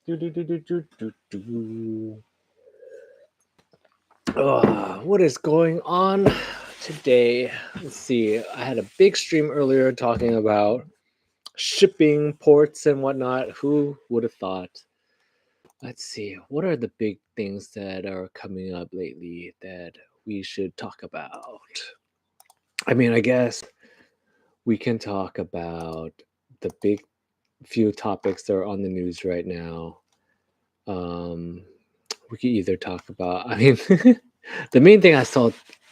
Do, do, do, do, do, do, do. What is going on today? Let's see. I had a big stream earlier talking about shipping, ports, and whatnot. Who would have thought? Let's see. What are the big things that are coming up lately that we should talk about? I guess we can talk about the big few topics that are on the news right now. We could either talk about, the main thing I saw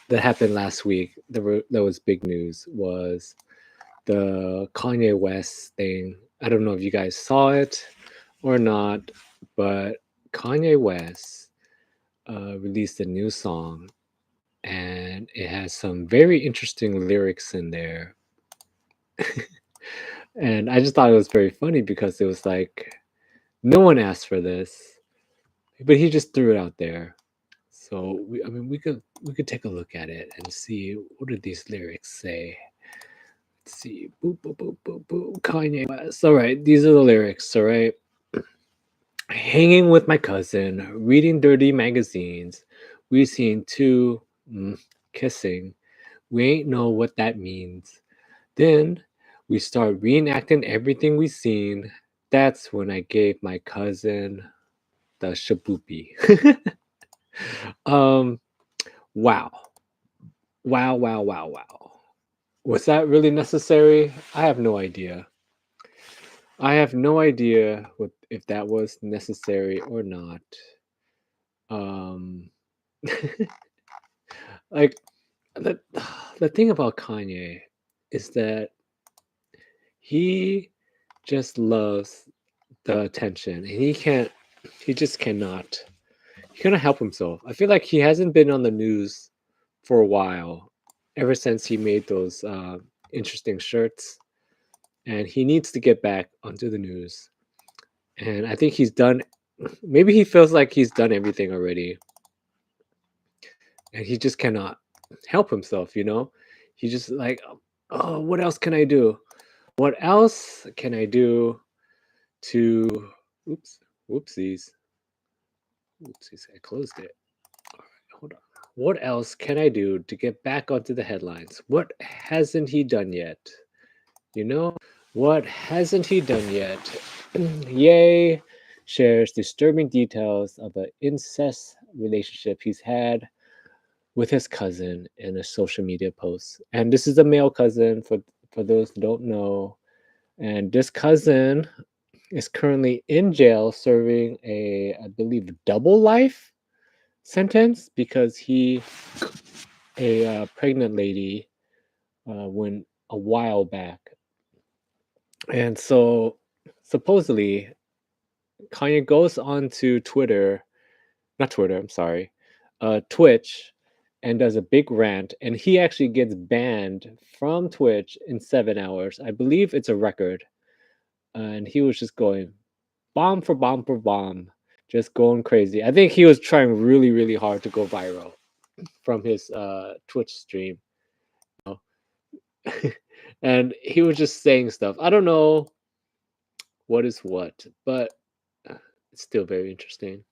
that happened last week that was big news was the Kanye West thing. I don't know if you guys saw it or not, but Kanye West released a new song and it has some very interesting lyrics in there. And I just thought it was very funny because it was like, no one asked for this, but he just threw it out there. So we could take a look at it and see what do these lyrics say. Let's see. Boop boop boop boop boop. Kanye West. All right, these are the lyrics. All right. Hanging with my cousin, reading dirty magazines. We seen two kissing. We ain't know what that means. Then we start reenacting everything we seen. That's when I gave my cousin the shaboopy. um. Wow. Wow, wow, wow, wow. Was that really necessary? I have no idea. I have no idea if that was necessary or not. Um, like the the thing about Kanye is that he just loves the attention, and he just he cannot help himself. I feel like he hasn't been on the news for a while, ever since he made those interesting shirts, and he needs to get back onto the news. And I think he's done. Maybe he feels like he's done everything already, and he just cannot help himself. He just like, oh, what else can I do? What else can I do to? Oops, whoopsies, whoopsies! I closed it. All right, hold on. What else can I do to get back onto the headlines? What hasn't he done yet? You know, what hasn't he done yet? Yay shares disturbing details of an incest relationship he's had with his cousin in a social media post. And this is a male cousin for those who don't know. And this cousin is currently in jail serving I believe, double life sentence because a pregnant lady when a while back. And so supposedly Kanye goes on to not Twitter, I'm sorry, Twitch, and does a big rant, and he actually gets banned from Twitch in 7 hours. I believe it's a record. And he was just going bomb for bomb for bomb, just going crazy. I think he was trying really, really hard to go viral from his Twitch stream. And he was just saying stuff. I don't know what is what, but it's still very interesting.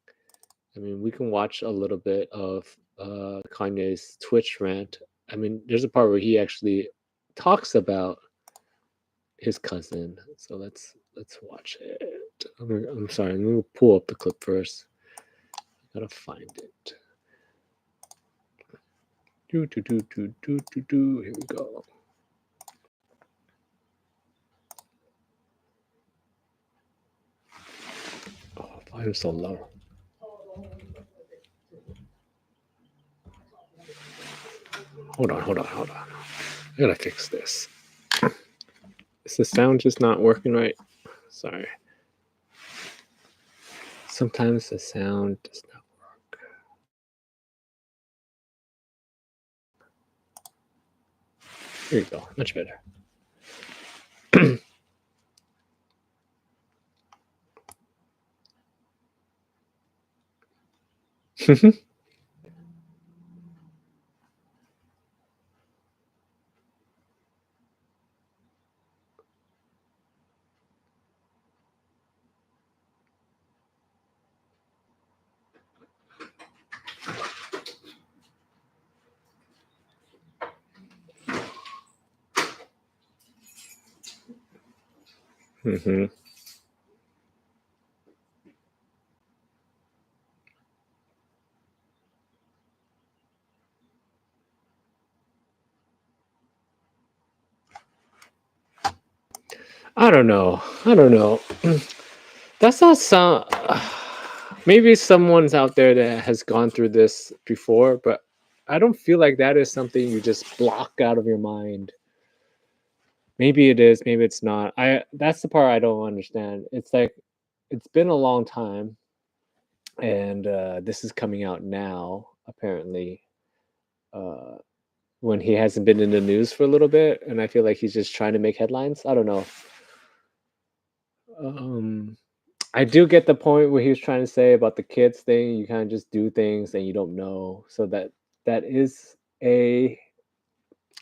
We can watch a little bit of Kanye's Twitch rant. There's a part where he actually talks about his cousin. So let's watch it. I'm sorry. I'm gonna pull up the clip first. I gotta find it. Do do do do do do do. Here we go. Oh, volume's so low. Hold on. I gotta fix this. Is the sound just not working right? Sorry. Sometimes the sound does not work. Here you go. Much better. Hmm. I don't know. I don't know. That's not sound. Maybe someone's out there that has gone through this before, but I don't feel like that is something you just block out of your mind. Maybe it is, maybe it's not. I That's the part I don't understand. It's like it's been a long time, and this is coming out now, apparently, uh, when he hasn't been in the news for a little bit, and I feel like he's just trying to make headlines. I don't know. Um, I do get the point where he was trying to say about the kids thing. You kind of just do things and you don't know, so that is a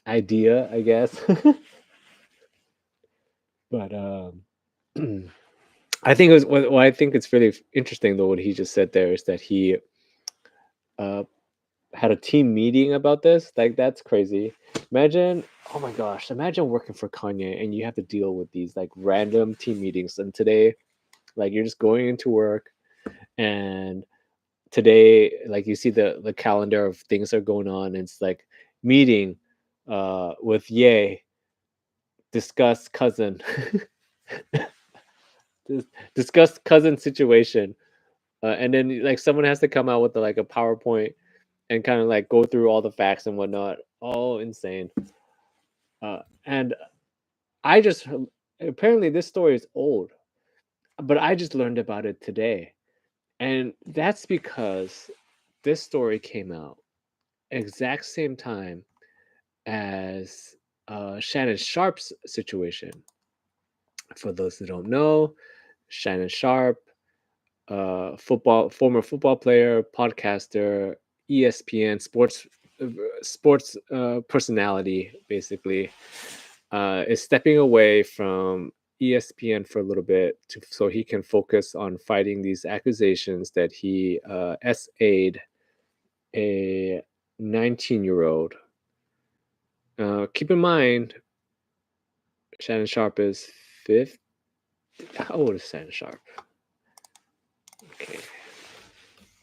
idea, I guess. But I think it was what I think it's really interesting though. What he just said there is that he uh, had a team meeting about this. Like that's crazy. Imagine, oh my gosh, imagine working for Kanye and you have to deal with these like random team meetings. And today, like you're just going into work, and today, like you see the calendar of things that are going on. And it's like meeting with Ye, discuss cousin, discuss cousin situation. And then like someone has to come out with like a PowerPoint and kind of like go through all the facts and whatnot. All insane. And I just apparently this story is old, but I just learned about it today. And that's because this story came out exact same time as Shannon Sharpe's situation. For those that don't know, Shannon Sharpe, former football player, podcaster, ESPN sports personality, basically, is stepping away from ESPN for a little bit so he can focus on fighting these accusations that he SA'd a 19-year-old. Keep in mind, Shannon Sharpe is fifth. How old is Shannon Sharpe? Okay,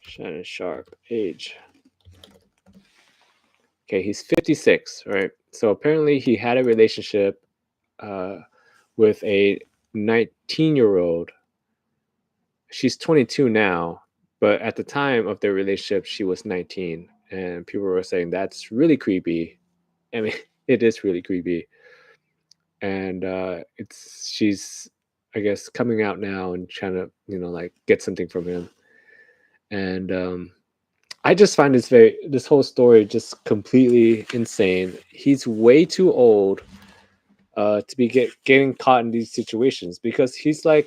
Shannon Sharpe, age. Okay, he's 56, right? So apparently he had a relationship uh, with a 19-year-old. She's 22 now, but at the time of their relationship, she was 19. And people were saying that's really creepy. I mean, it is really creepy. And she's, I guess, coming out now and trying to, like get something from him. And I just find this whole story just completely insane. He's way too old to be getting caught in these situations because he's a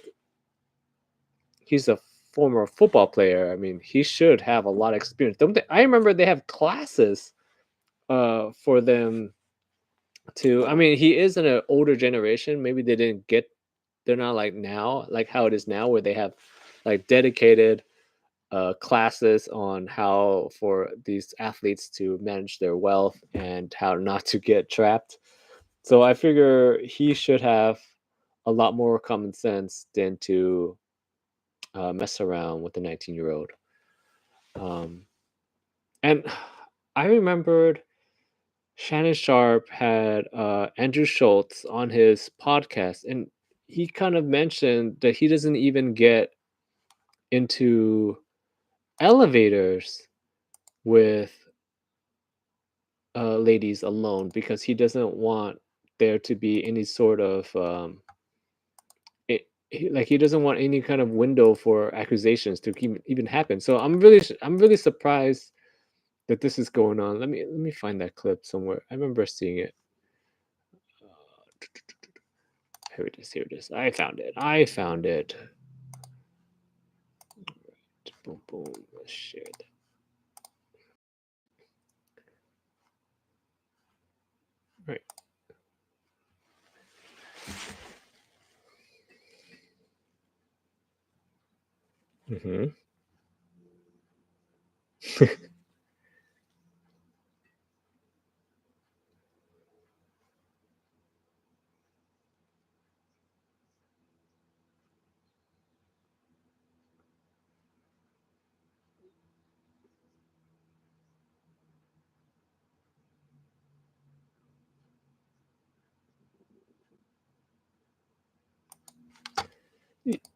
former football player. I mean, he should have a lot of experience. Don't they, I remember they have classes for them to. I mean, he is in an older generation. Maybe they didn't get. They're not like now, like how it is now, where they have like dedicated classes on how for these athletes to manage their wealth and how not to get trapped. So I figure he should have a lot more common sense than to mess around with the 19-year-old. Um, and I remembered Shannon Sharpe had Andrew Schultz on his podcast, and he kind of mentioned that he doesn't even get into elevators with ladies alone because he doesn't want there to be any sort of like he doesn't want any kind of window for accusations to even happen. So I'm really surprised that this is going on. Let me find that clip somewhere. I remember seeing it. Uh, Here it is. Here it is. I found it. I found it. Boom, boom. Let's share that. Right. Hmm.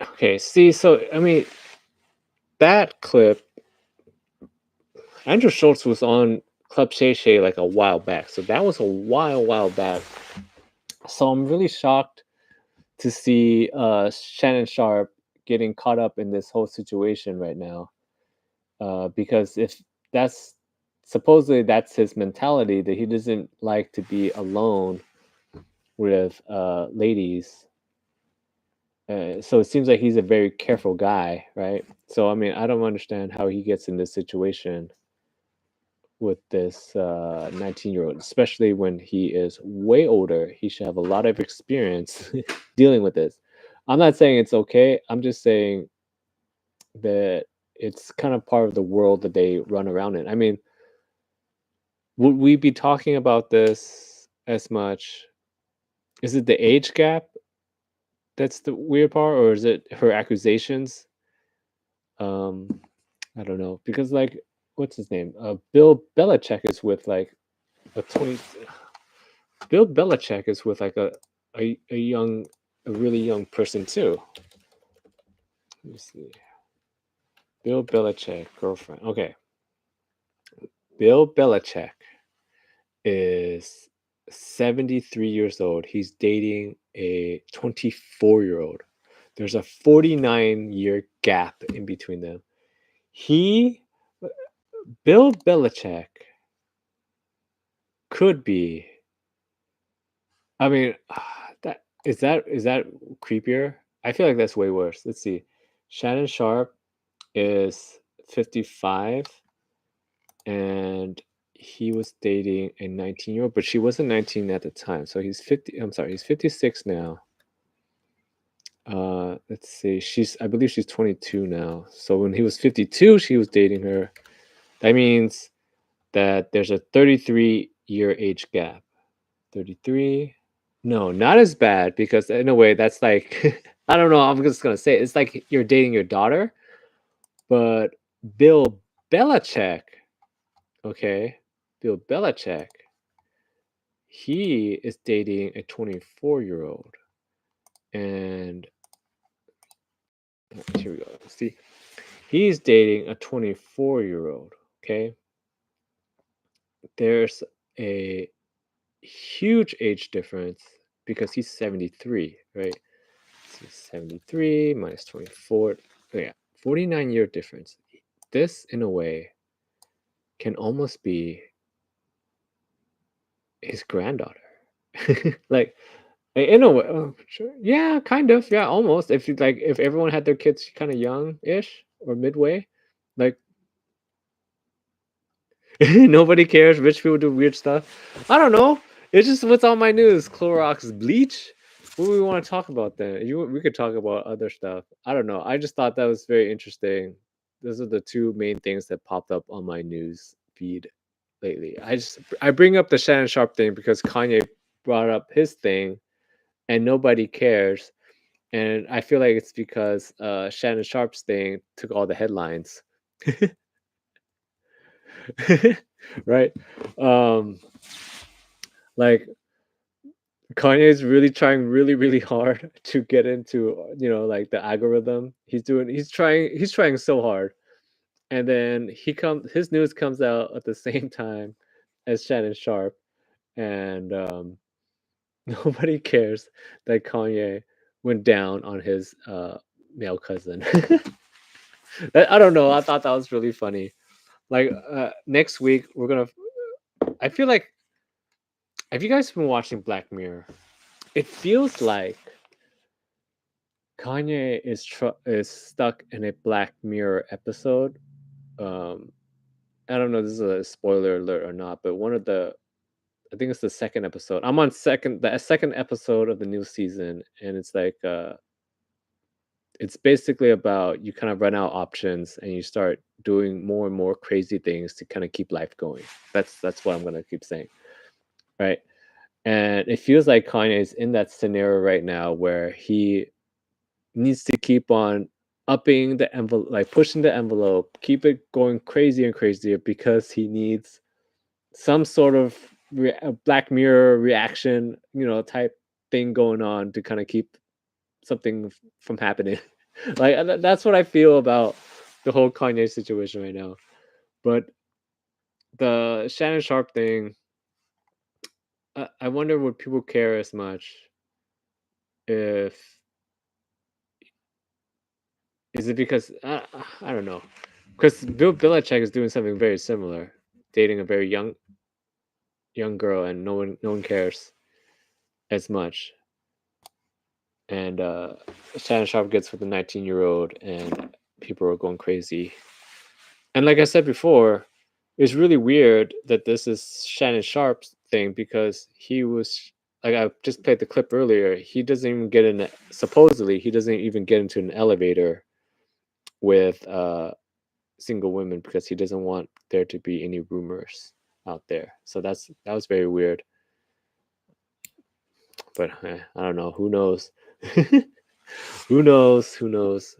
Okay, see, so I mean, that clip, Andrew Schultz was on Club Shay Shay like a while back. So that was a while back. So I'm really shocked to see Shannon Sharpe getting caught up in this whole situation right now. Because if that's supposedly that's his mentality, that he doesn't like to be alone with ladies. So it seems like he's a very careful guy, right? So I mean, I don't understand how he gets in this situation with this 19-year-old, especially when he is way older. He should have a lot of experience dealing with this. I'm not saying it's okay. I'm just saying that it's kind of part of the world that they run around in. I mean, would we be talking about this as much? Is it the age gap that's the weird part, or is it her accusations? Um, I don't know because like, what's his name? Bill Belichick is with like a 20. Bill Belichick is with like a young, a really young person too. Let me see. Bill Belichick girlfriend. Okay, Bill Belichick is 73 years old. He's dating a 24-year-old. There's a 49-year gap in between them. He, Bill Belichick, could be. I mean, that creepier? I feel like that's way worse. Let's see. Shannon Sharpe is 55 and he was dating a 19-year-old, but she wasn't 19 at the time. So he's 50. I'm sorry, he's 56 now. Let's see. I believe she's 22 now. So when he was 52, she was dating her. That means that there's a 33-year age gap. 33. No, not as bad because in a way that's like I don't know, I'm just gonna say it's like you're dating your daughter, but Bill Belichick, okay, Bill Belichick, he is dating a 24-year-old. And here we go. See, he's dating a 24-year-old, okay? There's a huge age difference because he's 73, right? So 73 minus 24. Oh, yeah, 49-year difference. This, in a way, can almost be his granddaughter. like, in a way, oh, sure. Yeah, kind of. Yeah, almost. If you like, if everyone had their kids kind of young-ish or midway, like nobody cares. Rich people do weird stuff. I don't know. It's just what's on my news. Clorox bleach. What do we want to talk about then? We could talk about other stuff. I don't know. I just thought that was very interesting. Those are the two main things that popped up on my news feed lately. I bring up the Shannon Sharp thing because Kanye brought up his thing and nobody cares. And I feel like it's because Shannon Sharp's thing took all the headlines. Right? Um, like Kanye is really trying really hard to get into, like the algorithm. He's trying so hard. And then his news comes out at the same time as Shannon Sharp and nobody cares that Kanye went down on his male cousin. I don't know. I thought that was really funny. Like next week we're gonna. I feel like, have you guys been watching Black Mirror? It feels like Kanye is stuck in a Black Mirror episode. Um, I don't know if this is a spoiler alert or not, but I think it's the second episode. I'm on the second episode of the new season, and it's like it's basically about you kind of run out options and you start doing more and more crazy things to kind of keep life going. That's what I'm gonna keep saying, right? And it feels like Kanye is in that scenario right now where he needs to keep on upping the envelope, like pushing the envelope, keep it going crazier and crazier because he needs some sort of Black Mirror reaction, type thing going on to kind of keep something from happening. Like that's what I feel about the whole Kanye situation right now. But the Shannon Sharp thing, I wonder would people care as much if is it because I don't know because Bill Belichick is doing something very similar, dating a very young girl, and no one cares as much. And Shannon Sharp gets with a 19-year-old, and people are going crazy. And like I said before, it's really weird that this is Shannon Sharp's thing because he was like I just played the clip earlier. He doesn't even get in. Supposedly, he doesn't even get into an elevator with single women because he doesn't want there to be any rumors out there. So that was very weird. But I don't know. Who knows? Who knows? Who knows?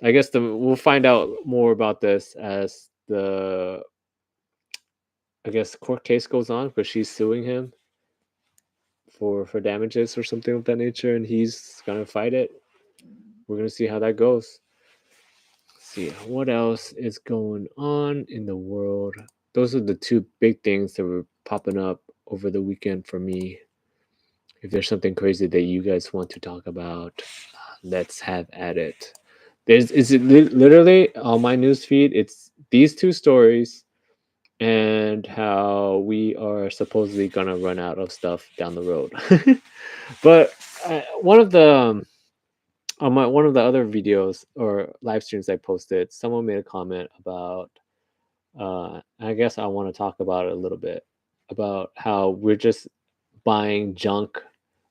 I guess we'll find out more about this as the I guess court case goes on because she's suing him for damages or something of that nature, and he's gonna fight it. We're gonna see how that goes. Let's see what else is going on in the world. Those are the two big things that were popping up over the weekend for me. If there's something crazy that you guys want to talk about, let's have at it. Is it literally on my news feed? It's these two stories and how we are supposedly gonna run out of stuff down the road. But one of the on my one of the other videos or live streams I posted, someone made a comment about. I guess I want to talk about it a little bit about how we're just buying junk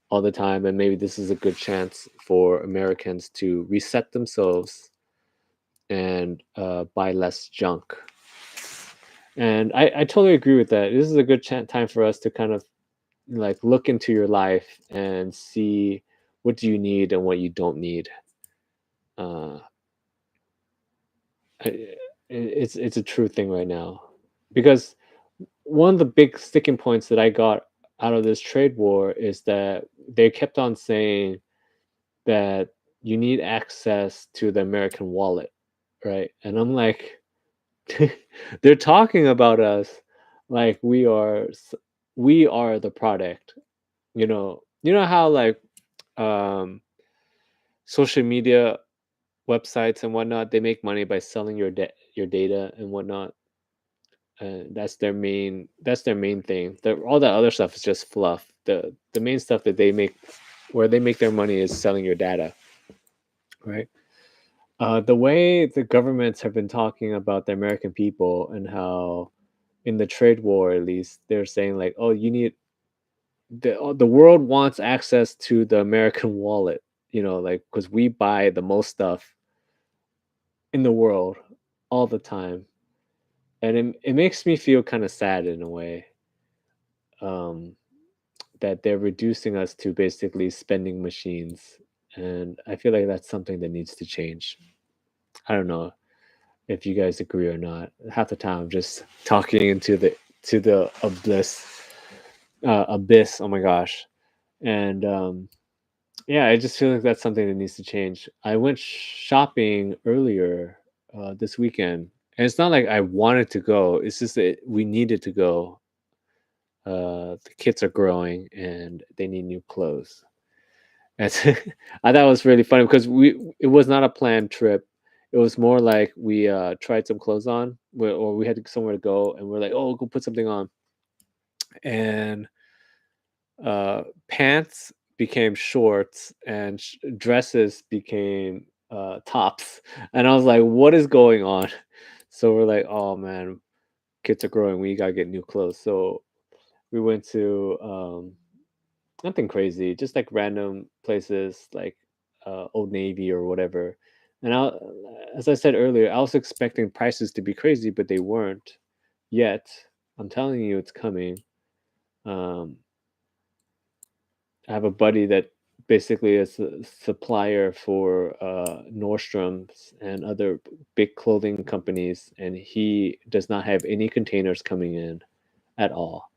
all the time, and maybe this is a good chance for Americans to reset themselves and buy less junk. And I totally agree with that. This is a good time for us to kind of like look into your life and see what do you need and what you don't need. Uh, it's a true thing right now because one of the big sticking points that I got out of this trade war is that they kept on saying that you need access to the American wallet, right? And I'm like, they're talking about us like we are the product. You know how like um, social media websites and whatnot they make money by selling your data and whatnot. That's their main thing. All that other stuff is just fluff. The main stuff that they make where they make their money is selling your data, right? The way the governments have been talking about the American people and how in the trade war at least they're saying like, oh, you need the world wants access to the American wallet, like because we buy the most stuff in the world all the time, and it makes me feel kind of sad in a way. Um, that they're reducing us to basically spending machines. And I feel like that's something that needs to change. I don't know if you guys agree or not. Half the time I'm just talking into the abyss. Oh my gosh. And yeah, I just feel like that's something that needs to change. I went shopping earlier this weekend, and it's not like I wanted to go. It's just that we needed to go. The kids are growing and they need new clothes. That's I thought it was really funny because it was not a planned trip. It was more like we tried some clothes on, or we had somewhere to go, and we're like, oh, go put something on, and pants became shorts, and dresses became tops, and I was like, what is going on? So we're like, oh man, kids are growing. We gotta get new clothes. So we went to nothing crazy, just like random places like Old Navy or whatever. And as I said earlier, I was expecting prices to be crazy, but they weren't yet. I'm telling you, it's coming. Um, I have a buddy that basically is a supplier for Nordstrom's and other big clothing companies, and he does not have any containers coming in at all.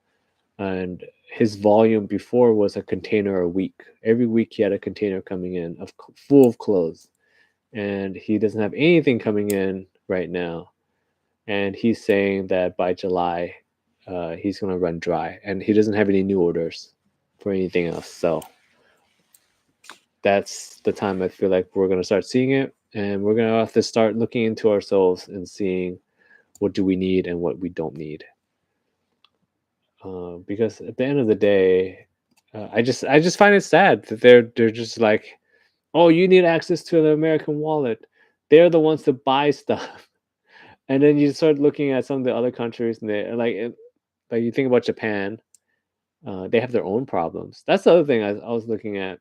And his volume before was a container a week. Every week he had a container coming in full of clothes, and he doesn't have anything coming in right now. And he's saying that by July, he's gonna run dry, and he doesn't have any new orders for anything else. So that's the time I feel like we're gonna start seeing it, and we're gonna have to start looking into ourselves and seeing what do we need and what we don't need. Because at the end of the day, I just find it sad that they're just like, oh, you need access to the American wallet. They're the ones to buy stuff, and then you start looking at some of the other countries, and they like you think about Japan. They have their own problems. That's the other thing I was looking at,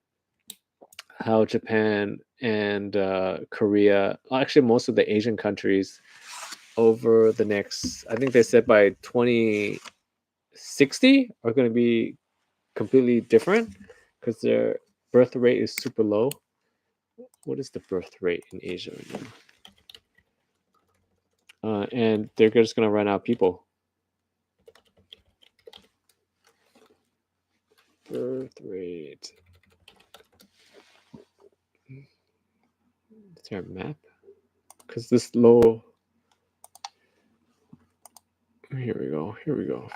how Japan and Korea, actually most of the Asian countries, over the next, I think they said by 2060 are going to be completely different because their birth rate is super low. What is the birth rate in Asia right now? And they're just going to run out of people. Birth rate. Is there a map? Because this low. Here we go. Here we go.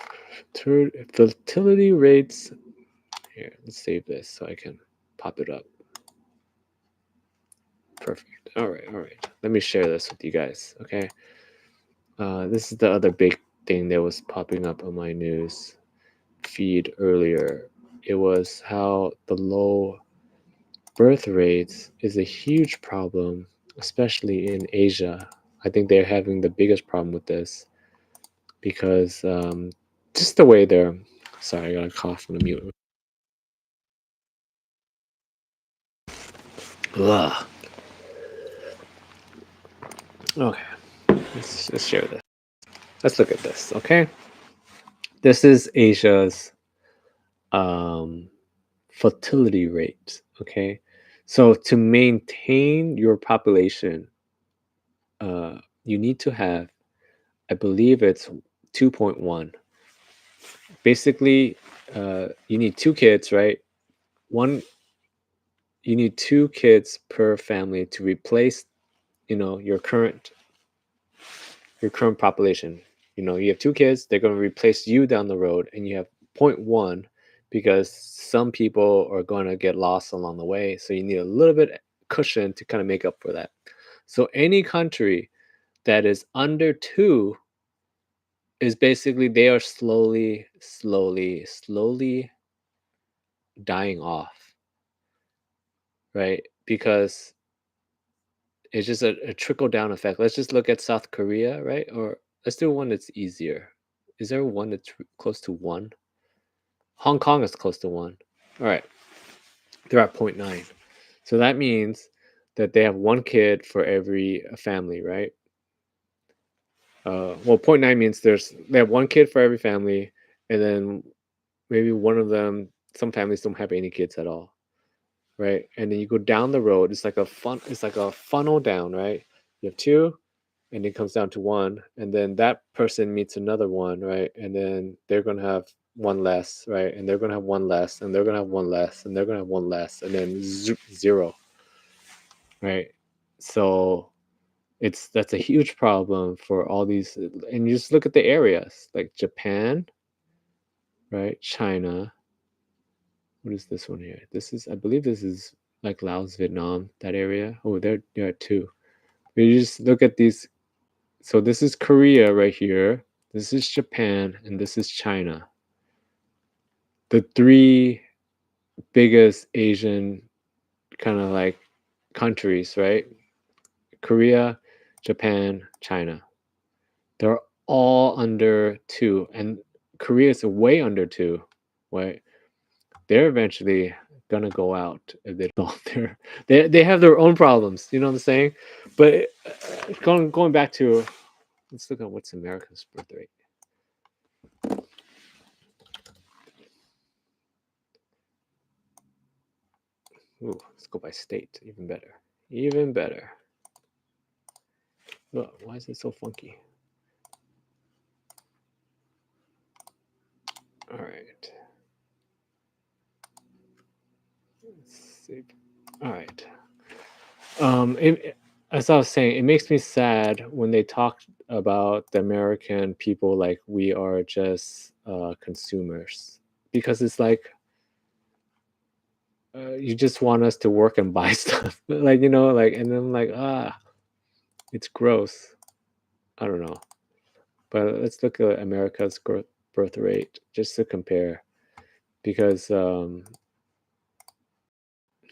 Fertility rates. Here, let's save this so I can pop it up. Perfect. All right. All right. Let me share this with you guys. Okay. This is the other big thing that was popping up on my news feed earlier. It was how the low birth rates is a huge problem, especially in Asia. I think they're having the biggest problem with this because just the way they're. Sorry, I got a cough on the mute. Ugh. Okay, let's share this. Let's look at this. Okay, this is Asia's um, fertility rate. Okay, so to maintain your population, you need to have, I believe it's 2.1. Basically, you need two kids, right? One, you need two kids per family to replace, your current population. You have two kids, they're going to replace you down the road, and you have point 0.1 because some people are going to get lost along the way. So you need a little bit cushion to kind of make up for that. So any country that is under 2 is basically they are slowly, slowly, slowly dying off, right? Because it's just a trickle down effect. Let's just look at South Korea, right? Or let's do one that's easier. Is there one that's close to 1? Hong Kong is close to 1. All right. They're at 0.9. So that means that they have one kid for every family, right? Well, 0.9 means they have one kid for every family, and then maybe one of them, some families don't have any kids at all, right? And then you go down the road, it's like a funnel down, right? You have 2, and it comes down to 1, and then that person meets another one, right? And then they're gonna have one less, right? And they're gonna have one less, and they're gonna have one less, and they're gonna have one less, and then 0, right? So that's a huge problem for all these, and you just look at the areas like Japan, right? China. What is this one here? I believe this is like Laos, Vietnam, that area. Oh, they're at 2. But you just look at these. So this is Korea right here. This is Japan, and this is China. The 3 biggest Asian kind of like countries, right? Korea, Japan, China. They're all under 2, and Korea is way under 2, right? They're eventually gonna go out if they don't. They have their own problems. You know what I'm saying? But going back to, let's look at what's America's birth rate. Ooh, let's go by state. Even better. Even better. Look, why is it so funky? All right. sleep. All right. As I was saying, it makes me sad when they talk about the American people like we are just consumers, because it's like you just want us to work and buy stuff, like like, and then like it's gross. I don't know, but let's look at America's growth birth rate just to compare, because here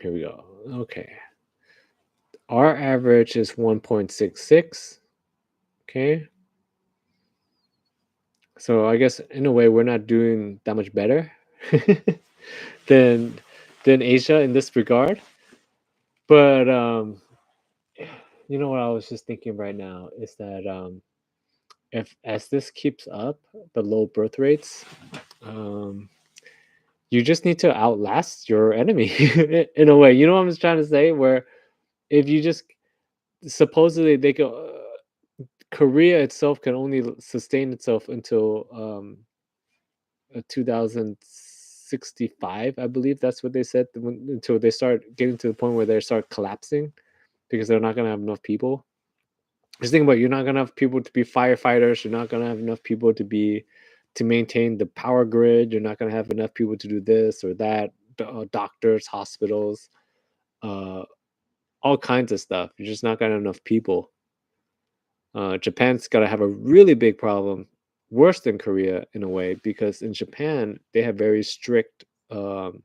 we go. Okay, our average is 1.66. Okay, so I guess in a way we're not doing that much better than Asia in this regard. But you know what I was just thinking right now is that if as this keeps up, the low birth rates, um, you just need to outlast your enemy in a way. You know what I'm trying to say? Where if you just supposedly they go, Korea itself can only sustain itself until 2065, I believe that's what they said, until they start getting to the point where they start collapsing because they're not going to have enough people. Just think about it, you're not going to have people to be firefighters. You're not going to have enough people to maintain the power grid. You're not going to have enough people to do this or that. Doctors, hospitals, uh, all kinds of stuff. You're just not going to have enough people. Japan's got to have a really big problem, worse than Korea in a way, because in Japan they have very strict um,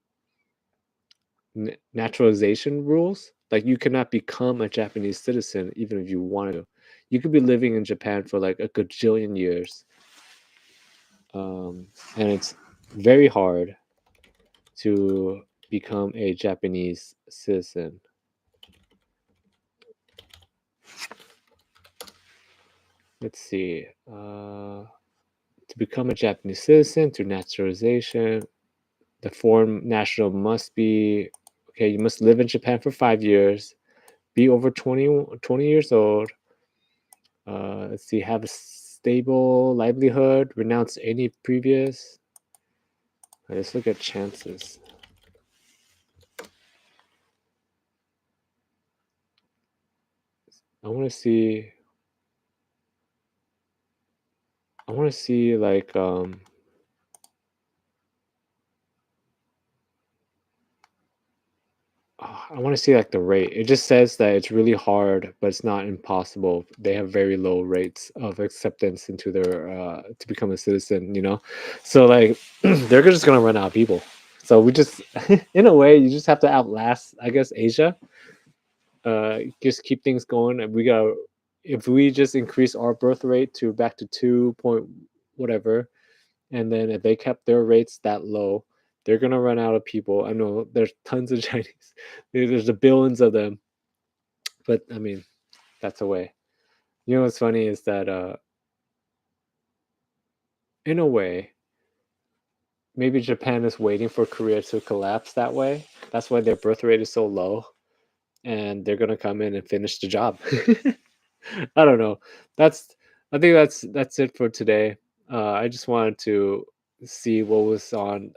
naturalization rules. Like you cannot become a Japanese citizen even if you wanted to. You could be living in Japan for like a gajillion years, and it's very hard to become a Japanese citizen. Let's see. To become a Japanese citizen through naturalization, the foreign national must be okay. You must live in Japan for 5 years, be over 20 years old. Let's see, have a stable livelihood, renounce any previous. Let's look at chances. I want to see. I want to see like I want to see like the rate. It just says that it's really hard, but it's not impossible. They have very low rates of acceptance into their to become a citizen. So like they're just gonna run out of people. So we just, in a way, you just have to outlast, I guess, Asia. Just keep things going, and we got. If we just increase our birth rate to back to 2 point whatever, and then if they kept their rates that low, they're gonna run out of people. I know there's tons of Chinese. There's the billions of them, but I mean, that's a way. What's funny is that in a way, maybe Japan is waiting for Korea to collapse that way. That's why their birth rate is so low, and they're gonna come in and finish the job. I don't know. That's I think that's it for today. I just wanted to see what was on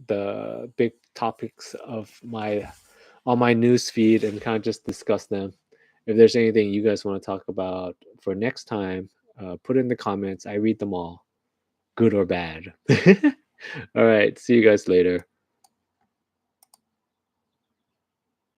the big topics of my on my news feed and kind of just discuss them. If there's anything you guys want to talk about for next time, put in the comments. I read them all, good or bad. All right. See you guys later.